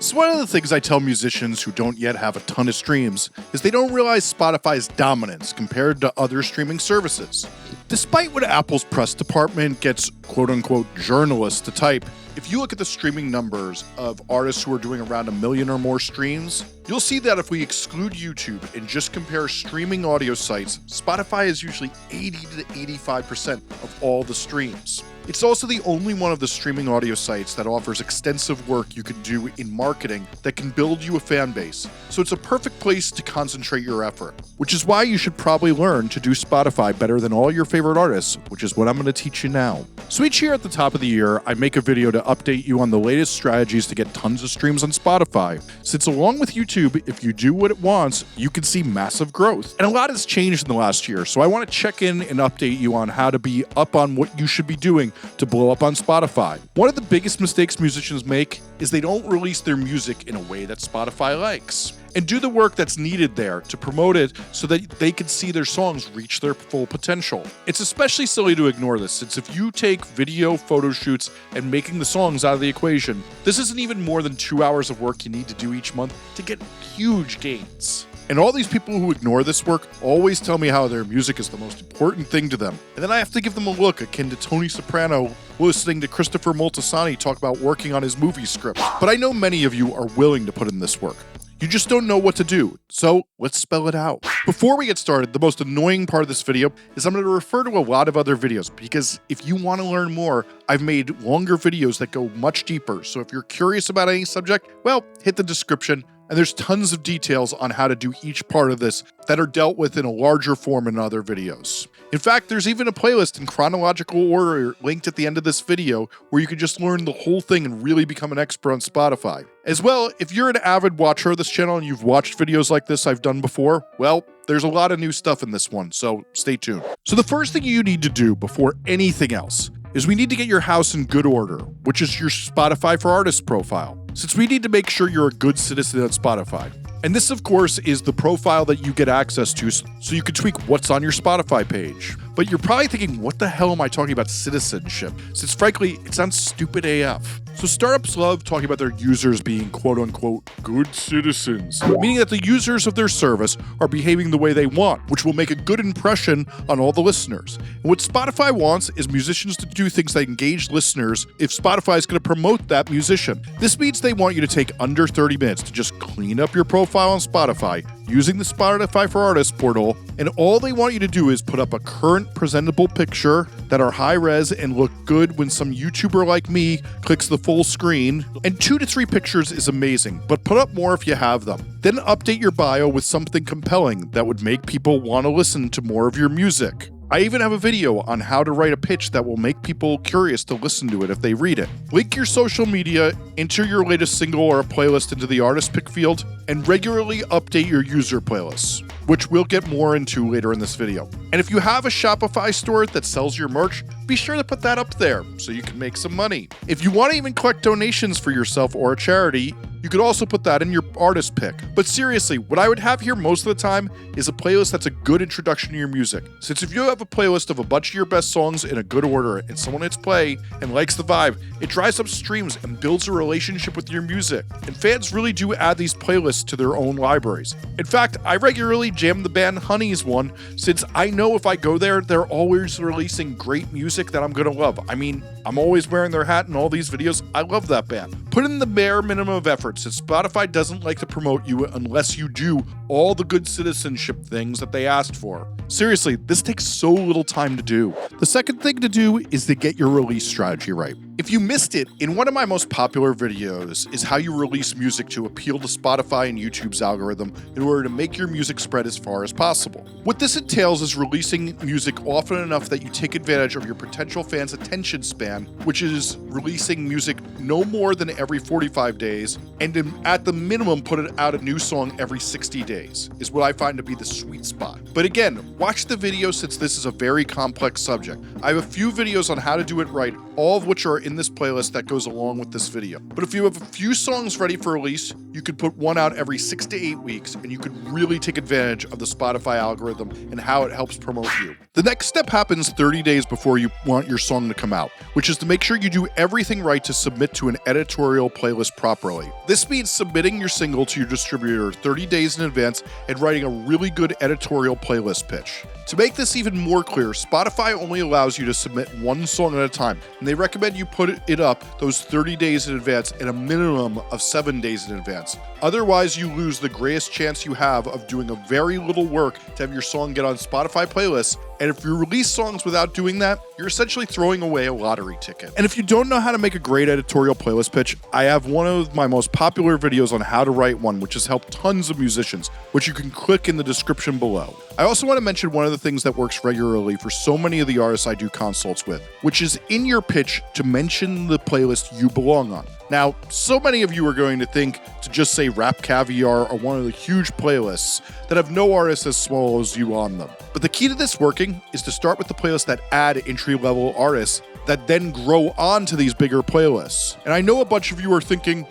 So one of the things I tell musicians who don't yet have a ton of streams is they don't realize Spotify's dominance compared to other streaming services. Despite what Apple's press department gets quote-unquote journalists to type, if you look at the streaming numbers of artists who are doing around 1 million or more streams, you'll see that if we exclude YouTube and just compare streaming audio sites, Spotify is usually 80 to 85% of all the streams. It's also the only one of the streaming audio sites that offers extensive work you can do in marketing that can build you a fan base, so it's a perfect place to concentrate your effort. Which is why you should probably learn to do Spotify better than all your favorite artists, which is what I'm going to teach you now. So each year at the top of the year, I make a video to update you on the latest strategies to get tons of streams on Spotify, since along with YouTube, if you do what it wants, you can see massive growth. And a lot has changed in the last year, so I want to check in and update you on how to be up on what you should be doing to blow up on Spotify. One of the biggest mistakes musicians make is they don't release their music in a way that Spotify likes, and do the work that's needed there to promote it so that they can see their songs reach their full potential. It's especially silly to ignore this, since if you take video, photo shoots, and making the songs out of the equation, this isn't even more than 2 hours of work you need to do each month to get huge gains. And all these people who ignore this work always tell me how their music is the most important thing to them. And then I have to give them a look akin to Tony Soprano listening to Christopher Moltisanti talk about working on his movie script. But I know many of you are willing to put in this work. You just don't know what to do, so let's spell it out. Before we get started, the most annoying part of this video is I'm going to refer to a lot of other videos, because if you want to learn more, I've made longer videos that go much deeper. So if you're curious about any subject, well, hit the description. And there's tons of details on how to do each part of this that are dealt with in a larger form in other videos. In fact, there's even a playlist in chronological order linked at the end of this video where you can just learn the whole thing and really become an expert on Spotify. As well, if you're an avid watcher of this channel and you've watched videos like this I've done before, well, there's a lot of new stuff in this one, so stay tuned. So the first thing you need to do before anything else is we need to get your house in good order, which is your Spotify for Artists profile, since we need to make sure you're a good citizen at Spotify. And this, of course, is the profile that you get access to so you can tweak what's on your Spotify page. But you're probably thinking, what the hell am I talking about citizenship? Since frankly, it sounds stupid AF. So startups love talking about their users being quote-unquote good citizens, meaning that the users of their service are behaving the way they want, which will make a good impression on all the listeners. And what Spotify wants is musicians to do things that engage listeners if Spotify is going to promote that musician. This means they want you to take under 30 minutes to just clean up your profile on Spotify using the Spotify for Artists portal, and all they want you to do is put up a current presentable picture that are high res and look good when some YouTuber like me clicks the full screen. And 2 to 3 pictures is amazing, but put up more if you have them. Then update your bio with something compelling that would make people want to listen to more of your music. I even have a video on how to write a pitch that will make people curious to listen to it if they read it. Link your social media, enter your latest single or a playlist into the artist pick field, and regularly update your user playlists, which we'll get more into later in this video. And if you have a Shopify store that sells your merch, be sure to put that up there so you can make some money. If you want to even collect donations for yourself or a charity, you could also put that in your artist pick. But seriously, what I would have here most of the time is a playlist that's a good introduction to your music. Since if you have a playlist of a bunch of your best songs in a good order and someone hits play and likes the vibe, it drives up streams and builds a relationship with your music. And fans really do add these playlists to their own libraries. In fact, I regularly jam the band Honey's one, since I know if I go there, they're always releasing great music that I'm gonna love. I mean, I'm always wearing their hat in all these videos. I love that band. Put in the bare minimum of effort, since Spotify doesn't like to promote you unless you do all the good citizenship things that they asked for. Seriously, this takes so little time to do. The second thing to do is to get your release strategy right. If you missed it, in one of my most popular videos is how you release music to appeal to Spotify and YouTube's algorithm in order to make your music spread as far as possible. What this entails is releasing music often enough that you take advantage of your potential fans' attention span, which is releasing music no more than every 45 days, and at the minimum put out a new song every 60 days, is what I find to be the sweet spot. But again, watch the video since this is a very complex subject. I have a few videos on how to do it right, all of which are in this playlist that goes along with this video. But if you have a few songs ready for release, you could put one out every 6 to 8 weeks, and you could really take advantage of the Spotify algorithm and how it helps promote you. The next step happens 30 days before you want your song to come out, which which is to make sure you do everything right to submit to an editorial playlist properly. This means submitting your single to your distributor 30 days in advance and writing a really good editorial playlist pitch. To make this even more clear, Spotify only allows you to submit one song at a time, and they recommend you put it up those 30 days in advance and a minimum of 7 days in advance. Otherwise, you lose the greatest chance you have of doing a very little work to have your song get on Spotify playlists, and if you release songs without doing that, you're essentially throwing away a lottery ticket. And if you don't know how to make a great editorial playlist pitch, I have one of my most popular videos on how to write one, which has helped tons of musicians, which you can click in the description below. I also want to mention one of the things that works regularly for so many of the artists I do consults with, which is in your pitch to mention the playlist you belong on. Now, so many of you are going to think to just say Rap Caviar or one of the huge playlists that have no artists as small as you on them. But the key to this working is to start with the playlists that add entry-level artists that then grow onto these bigger playlists. And I know a bunch of you are thinking,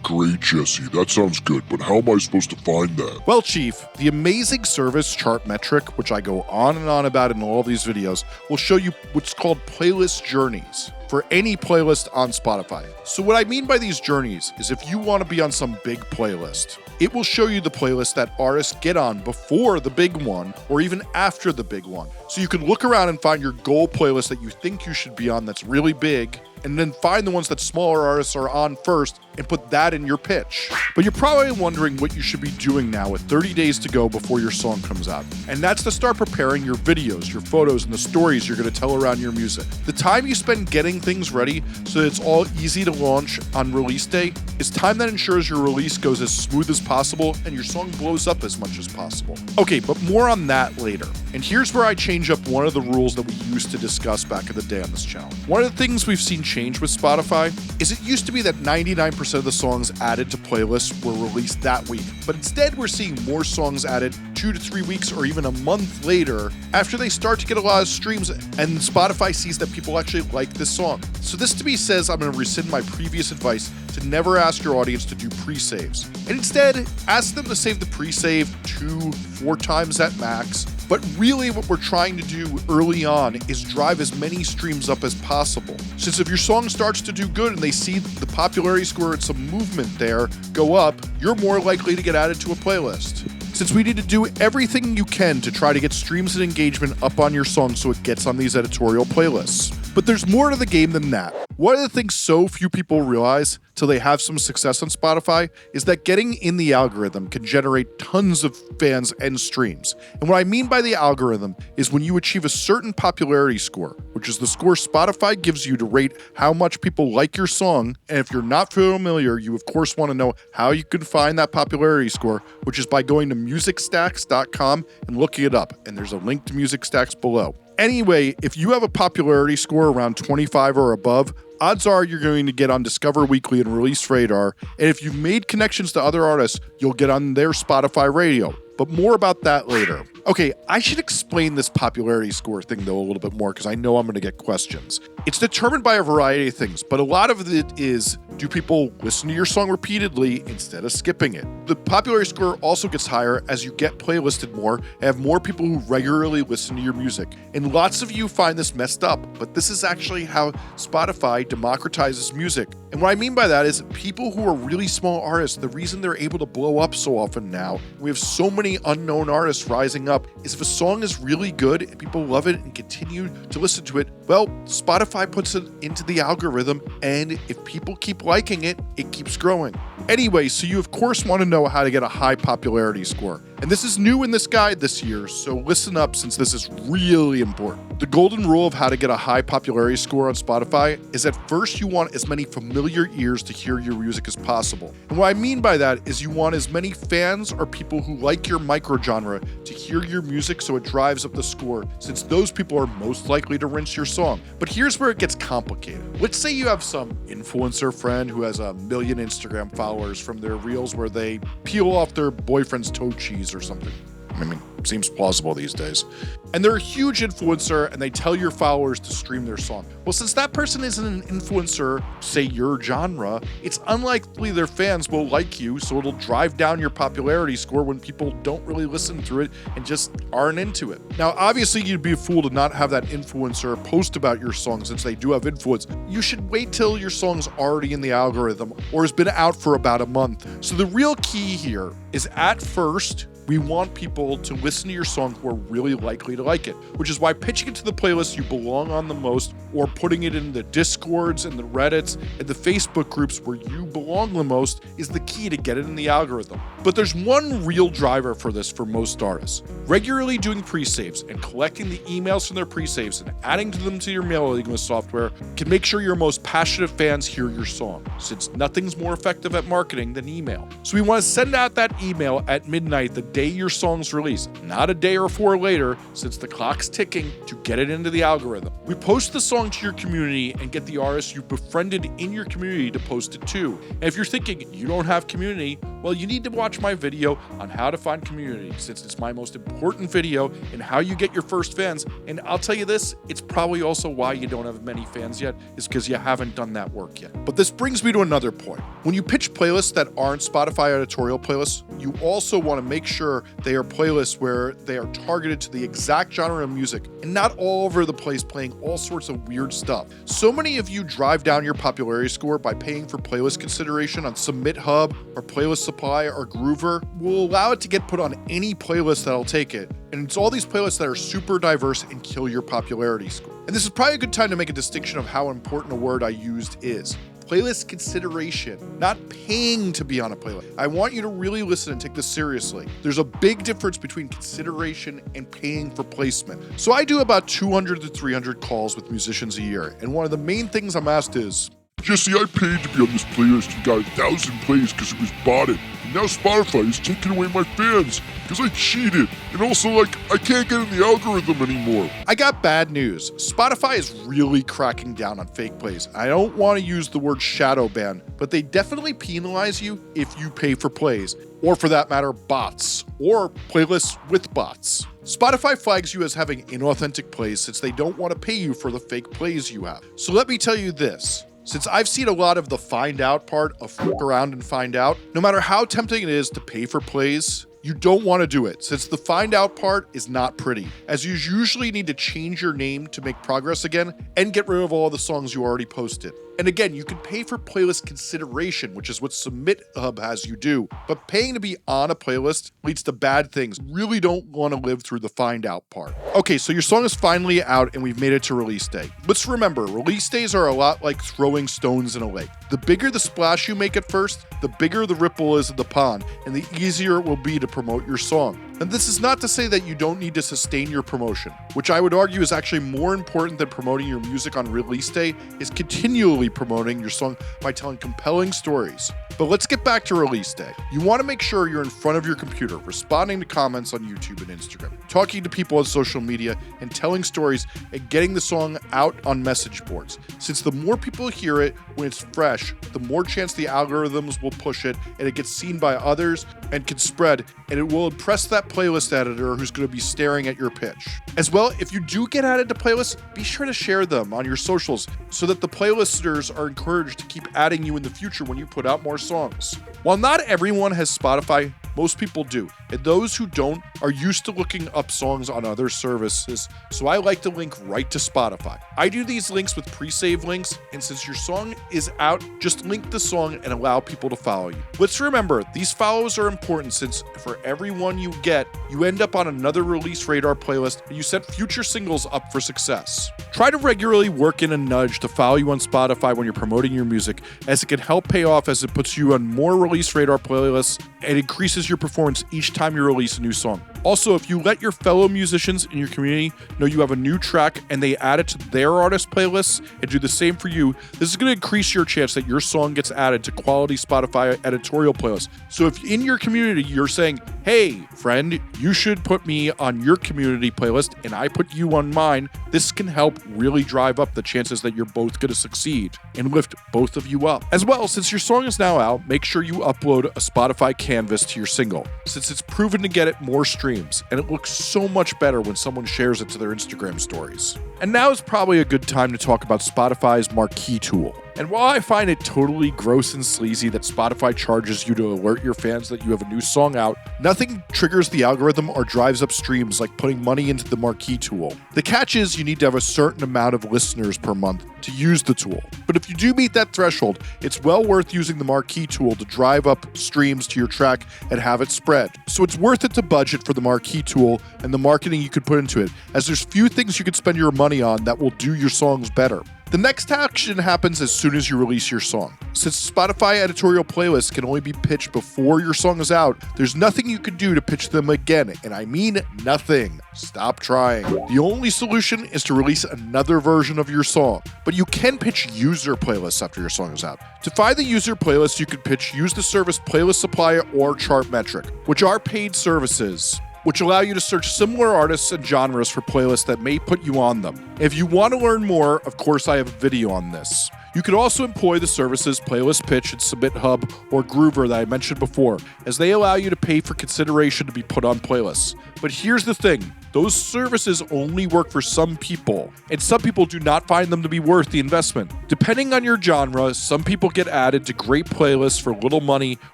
great, Jesse, that sounds good, but how am I supposed to find that? Well, Chief, the amazing service Chartmetric, which I go on and on about in all these videos, will show you what's called playlist journeys for any playlist on Spotify. So what I mean by these journeys is if you want to be on some big playlist, it will show you the playlist that artists get on before the big one or even after the big one. So you can look around and find your goal playlist that you think you should be on that's really big, and then find the ones that smaller artists are on first and put that in your pitch. But you're probably wondering what you should be doing now with 30 days to go before your song comes out. And that's to start preparing your videos, your photos, and the stories you're going to tell around your music. The time you spend getting things ready so that it's all easy to launch on release day is time that ensures your release goes as smooth as possible and your song blows up as much as possible. Okay, but more on that later. And here's where I change up one of the rules that we used to discuss back in the day on this channel. One of the things we've seen change with Spotify is it used to be that 99% of the songs added to playlists were released that week, but instead we're seeing more songs added 2 to 3 weeks or even a month later after they start to get a lot of streams and Spotify sees that people actually like this song. So this to me says I'm going to rescind my previous advice to never ask your audience to do pre-saves, and instead ask them to save the pre-save 2-4 times at max. But really what we're trying to do early on is drive as many streams up as possible. Since if your song starts to do good and they see the popularity score and some movement there go up, you're more likely to get added to a playlist. Since we need to do everything you can to try to get streams and engagement up on your song so it gets on these editorial playlists. But there's more to the game than that. One of the things so few people realize till they have some success on Spotify is that getting in the algorithm can generate tons of fans and streams. And what I mean by the algorithm is when you achieve a certain popularity score, which is the score Spotify gives you to rate how much people like your song. And if you're not familiar, you of course want to know how you can find that popularity score, which is by going to musicstacks.com and looking it up. And there's a link to MusicStacks below. Anyway, if you have a popularity score around 25 or above, odds are you're going to get on Discover Weekly and Release Radar, and if you've made connections to other artists, you'll get on their Spotify radio. But more about that later. Okay, I should explain this popularity score thing though a little bit more because I know I'm going to get questions. It's determined by a variety of things, but a lot of it is, do people listen to your song repeatedly instead of skipping it? The popularity score also gets higher as you get playlisted more and have more people who regularly listen to your music. And lots of you find this messed up, but this is actually how Spotify democratizes music. And what I mean by that is people who are really small artists, the reason they're able to blow up so often now, we have so many unknown artists rising up, is if a song is really good and people love it and continue to listen to it, well, Spotify puts it into the algorithm, and if people keep liking it, it keeps growing. Anyway, so you of course want to know how to get a high popularity score. And this is new in this guide this year, so listen up since this is really important. The golden rule of how to get a high popularity score on Spotify is that first you want as many familiar ears to hear your music as possible. And what I mean by that is you want as many fans or people who like your microgenre to hear your music so it drives up the score, since those people are most likely to rinse your song. But here's where it gets complicated. Let's say you have some influencer friend who has 1 million Instagram followers from their reels where they peel off their boyfriend's toe cheese or something. I mean, seems plausible these days. And they're a huge influencer and they tell your followers to stream their song. Well, since that person isn't an influencer, say your genre, it's unlikely their fans will like you, so it'll drive down your popularity score when people don't really listen to it and just aren't into it. Now, obviously, you'd be a fool to not have that influencer post about your song since they do have influence. You should wait till your song's already in the algorithm or has been out for about a month. So the real key here is at first, we want people to listen to your song who are really likely to like it, which is why pitching it to the playlist you belong on the most or putting it in the Discords and the Reddits and the Facebook groups where you belong the most is the key to get it in the algorithm. But there's one real driver for this for most artists. Regularly doing pre-saves and collecting the emails from their pre-saves and adding them to your mailing list software can make sure your most passionate fans hear your song, since nothing's more effective at marketing than email. So we want to send out that email at midnight the day your song's released, not a day or four later, since the clock's ticking to get it into the algorithm. We post the song to your community and get the artists you've befriended in your community to post it too. And if you're thinking you don't have community, well, you need to watch my video on how to find community, since it's my most important video in how you get your first fans. And I'll tell you this, it's probably also why you don't have many fans yet, is because you haven't done that work yet. But this brings me to another point. When you pitch playlists that aren't Spotify editorial playlists, you also want to make sure they are playlists where they are targeted to the exact genre of music and not all over the place playing all sorts of weird stuff. So many of you drive down your popularity score by paying for playlist consideration on Submit Hub or Playlist Supply or Groover. Will allow it to get put on any playlist that'll take it. And it's all these playlists that are super diverse and kill your popularity score. And this is probably a good time to make a distinction of how important a word I used is. Playlist consideration, not paying to be on a playlist. I want you to really listen and take this seriously. There's a big difference between consideration and paying for placement. So I do about 200 to 300 calls with musicians a year, and one of the main things I'm asked is, Jesse, I paid to be on this playlist and got 1,000 plays because it was botted. And now Spotify is taking away my fans because I cheated. And also, I can't get in the algorithm anymore. I got bad news. Spotify is really cracking down on fake plays. I don't want to use the word shadow ban, but they definitely penalize you if you pay for plays, or for that matter, bots, or playlists with bots. Spotify flags you as having inauthentic plays since they don't want to pay you for the fake plays you have. So let me tell you this. Since I've seen a lot of the find out part of fuck around and find out, no matter how tempting it is to pay for plays, you don't want to do it, since the find out part is not pretty, as you usually need to change your name to make progress again and get rid of all the songs you already posted. And again, you can pay for playlist consideration, which is what Submit Hub has you do, but paying to be on a playlist leads to bad things. Really don't want to live through the find out part. Okay, so your song is finally out and we've made it to release day. Let's remember, release days are a lot like throwing stones in a lake. The bigger the splash you make at first, the bigger the ripple is in the pond, and the easier it will be to promote your song. And this is not to say that you don't need to sustain your promotion, which I would argue is actually more important than promoting your music on release day, is continually promoting your song by telling compelling stories. But let's get back to release day. You want to make sure you're in front of your computer, responding to comments on YouTube and Instagram, talking to people on social media, and telling stories and getting the song out on message boards. Since the more people hear it when it's fresh, the more chance the algorithms will push it and it gets seen by others and can spread, and it will impress that playlist editor who's going to be staring at your pitch. As well, if you do get added to playlists, be sure to share them on your socials so that the playlisters are encouraged to keep adding you in the future when you put out more songs. While not everyone has Spotify, most people do, and those who don't are used to looking up songs on other services, so I like to link right to Spotify. I do these links with pre-save links, and since your song is out, just link the song and allow people to follow you. Let's remember, these follows are important since for every one you get, you end up on another release radar playlist and you set future singles up for success. Try to regularly work in a nudge to follow you on Spotify when you're promoting your music, as it can help pay off as it puts you on more release radar playlists and increases your performance each time you release a new song. Also, if you let your fellow musicians in your community know you have a new track and they add it to their artist playlists and do the same for you, this is going to increase your chance that your song gets added to quality Spotify editorial playlists. So if in your community you're saying, hey, friend, you should put me on your community playlist and I put you on mine, this can help really drive up the chances that you're both going to succeed and lift both of you up. As well, since your song is now out, make sure you upload a Spotify canvas to your single, since it's proven to get it more streams streams, and it looks so much better when someone shares it to their Instagram stories. And now is probably a good time to talk about Spotify's Marquee tool. And while I find it totally gross and sleazy that Spotify charges you to alert your fans that you have a new song out, nothing triggers the algorithm or drives up streams like putting money into the Marquee tool. The catch is you need to have a certain amount of listeners per month to use the tool. But if you do meet that threshold, it's well worth using the Marquee tool to drive up streams to your track and have it spread. So it's worth it to budget for the Marquee tool and the marketing you could put into it, as there's few things you could spend your money on that will do your songs better. The next action happens as soon as you release your song. Since Spotify editorial playlists can only be pitched before your song is out, there's nothing you can do to pitch them again, and I mean nothing. Stop trying. The only solution is to release another version of your song, but you can pitch user playlists after your song is out. To find the user playlist you could pitch, use the service Playlist Supply or Chartmetric, which are paid services which allow you to search similar artists and genres for playlists that may put you on them. If you want to learn more, of course I have a video on this. You could also employ the services Playlist Pitch and Submit Hub or Groover that I mentioned before, as they allow you to pay for consideration to be put on playlists. But here's the thing, those services only work for some people, and some people do not find them to be worth the investment. Depending on your genre, some people get added to great playlists for little money,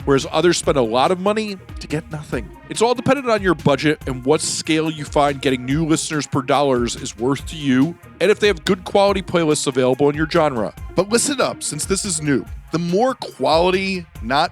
whereas others spend a lot of money to get nothing. It's all dependent on your budget and what scale you find getting new listeners per dollars is worth to you, and if they have good quality playlists available in your genre. But listen up, since this is new. The more quality, not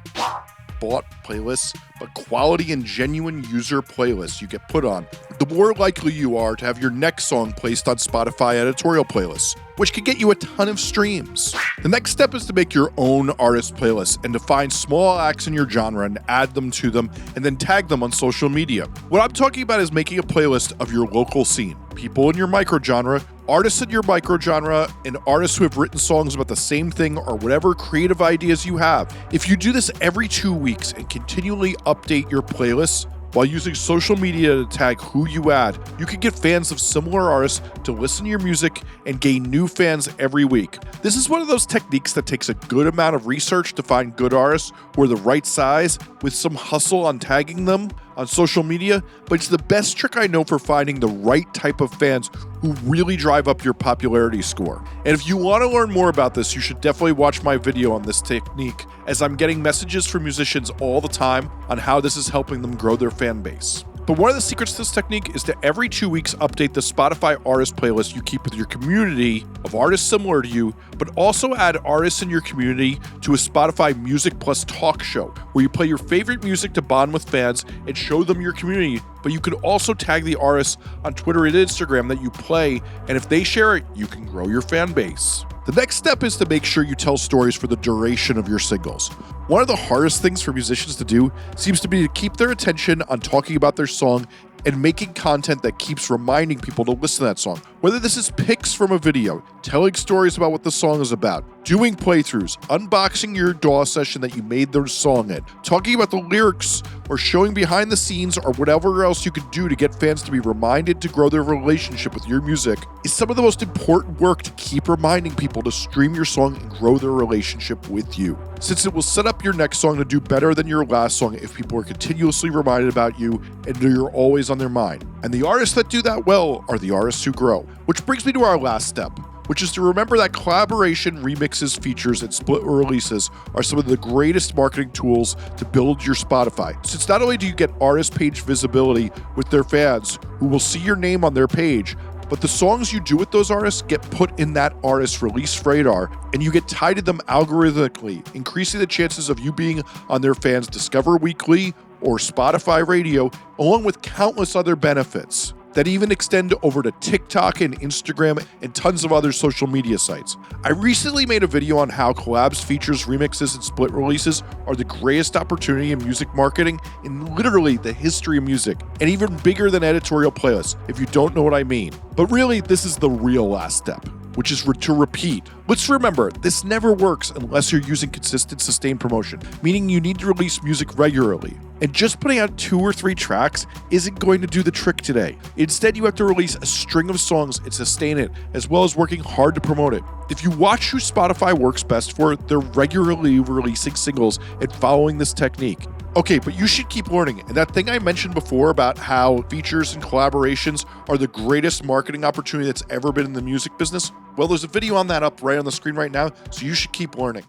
bought playlists, but quality and genuine user playlists you get put on, the more likely you are to have your next song placed on Spotify editorial playlists, which can get you a ton of streams. The next step is to make your own artist playlist and to find small acts in your genre and add them to them and then tag them on social media. What I'm talking about is making a playlist of your local scene, people in your microgenre, artists in your microgenre, and artists who have written songs about the same thing or whatever creative ideas you have. If you do this every 2 weeks and continually update your playlists while using social media to tag who you add, you can get fans of similar artists to listen to your music and gain new fans every week. This is one of those techniques that takes a good amount of research to find good artists who are the right size with some hustle on tagging them on social media, but it's the best trick I know for finding the right type of fans who really drive up your popularity score. And if you want to learn more about this, you should definitely watch my video on this technique, as I'm getting messages from musicians all the time on how this is helping them grow their fan base. But one of the secrets to this technique is to every 2 weeks update the Spotify artist playlist you keep with your community of artists similar to you, but also add artists in your community to a Spotify Music Plus talk show, where you play your favorite music to bond with fans and show them your community. But you could also tag the artists on Twitter and Instagram that you play, and if they share it, you can grow your fan base. The next step is to make sure you tell stories for the duration of your singles. One of the hardest things for musicians to do seems to be to keep their attention on talking about their song and making content that keeps reminding people to listen to that song. Whether this is pics from a video, telling stories about what the song is about, doing playthroughs, unboxing your DAW session that you made the song in, talking about the lyrics, or showing behind the scenes, or whatever else you can do to get fans to be reminded to grow their relationship with your music is some of the most important work to keep reminding people to stream your song and grow their relationship with you. Since it will set up your next song to do better than your last song if people are continuously reminded about you and you're always on their mind. And the artists that do that well are the artists who grow. Which brings me to our last step, which is to remember that collaboration, remixes, features, and split releases are some of the greatest marketing tools to build your Spotify. Since not only do you get artist page visibility with their fans who will see your name on their page, but the songs you do with those artists get put in that artist's release radar, and you get tied to them algorithmically, increasing the chances of you being on their fans' Discover Weekly or Spotify Radio, along with countless other benefits that even extend over to TikTok and Instagram and tons of other social media sites. I recently made a video on how collabs, features, remixes, and split releases are the greatest opportunity in music marketing in literally the history of music, and even bigger than editorial playlists, if you don't know what I mean. But really, this is the real last step, which is to repeat. Let's remember, this never works unless you're using consistent, sustained promotion, meaning you need to release music regularly. And just putting out 2 or 3 tracks isn't going to do the trick today. Instead, you have to release a string of songs and sustain it, as well as working hard to promote it. If you watch who Spotify works best for, they're regularly releasing singles and following this technique. Okay, but you should keep learning. And that thing I mentioned before about how features and collaborations are the greatest marketing opportunity that's ever been in the music business, well, there's a video on that up right on the screen right now, so you should keep learning.